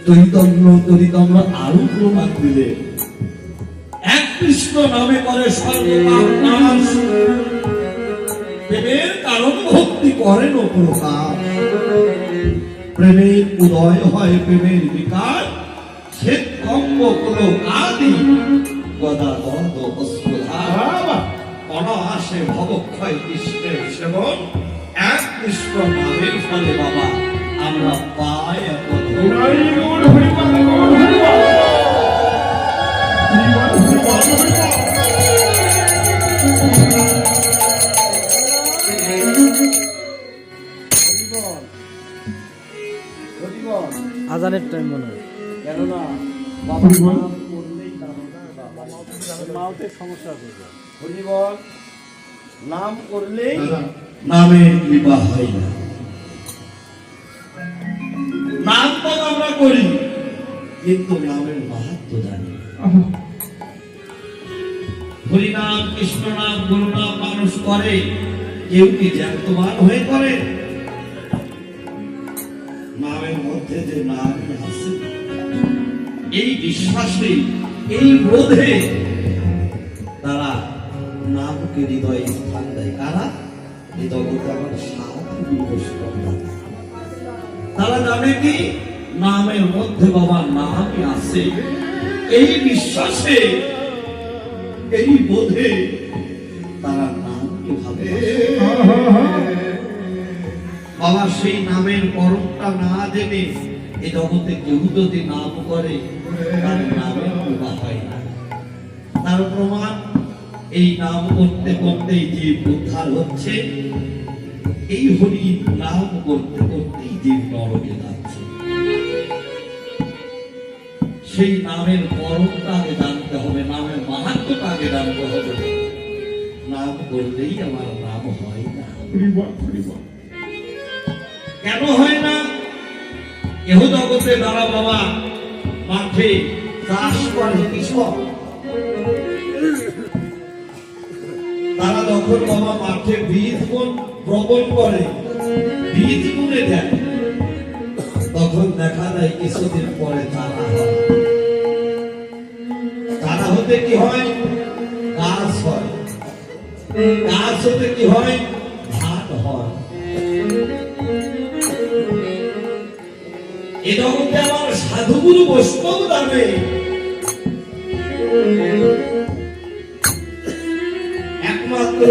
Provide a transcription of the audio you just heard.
চৈতন্য আরো প্রমাণ দিলে এক কৃষ্ণ নামে করে সর্বপাপ নাশ, প্রেমের কারণ ভক্তি করেন প্রকাশ, প্রেমের উদয় হয় প্রেমের বিকাশ, শ্বেত কম্ব কোন আদি গদা দন্দ অস্ত্রধার, অনায়াসে ভবক্ষয় কৃষ্ণের সেবন, এক কৃষ্ণ নামের ফলে বাবা আমরা পাই আজানের টাইম মনে হয়, কেননা বাবা নাম করলেই মাউথের সমস্যা হয়ে যায়। হরিবল নাম করলেই নামে কৃপা হয় না। নাম তো আমরা করি কিন্তু নামের মাহাত্ম্য জানি। হরিনাম কৃষ্ণ নাম গুরু নাম মানুষ করে, কেউ কি জ্ঞাতমান হয়ে করে? নামের মধ্যে যে নাম আছে এই বিশ্বাসে এই বোধে তারা নামকে হৃদয়ে স্থান দেয়। কারা? এই জগতে আমার সাধু বৈষ্ণব, তারা জানে কি নামের মধ্যে বাবা নামই আছে। এই বিশ্বাসে এই বোধে তারা নামকে ভালোবাসে। বাবা সেই নামের পরমটা না জেনে এই জগতে কেউ যদি নাম করে তার নামের কৃপা হয় না। তার প্রমাণ এই নাম করতে করতেই জীব উদ্ধার হচ্ছে, এই হরি নাম করতে করতেই জীব নরকে যাচ্ছে। সেই নামের পরমটা আগে জানতে হবে, নামের মাহাত্ম্যটা আগে জানতে হবে। নাম করলেই আমার নাম হয় না। কেন হয় না? এহ জগতে যারা বাবা মাঠে চাষ করে কৃষক, তারা যখন বাবা মাঠে বীজ বপন করে, বীজ বুনে দেয়, তখন দেখা যায় কিছুদিন পরে চারা হয়। চারা হতে কি হয়? গাছ হয়। গাছ হতে কি হয়? ধান হয়। এ জগতে আমার সাধুগুরু বৈষ্ণব জানে একমাত্র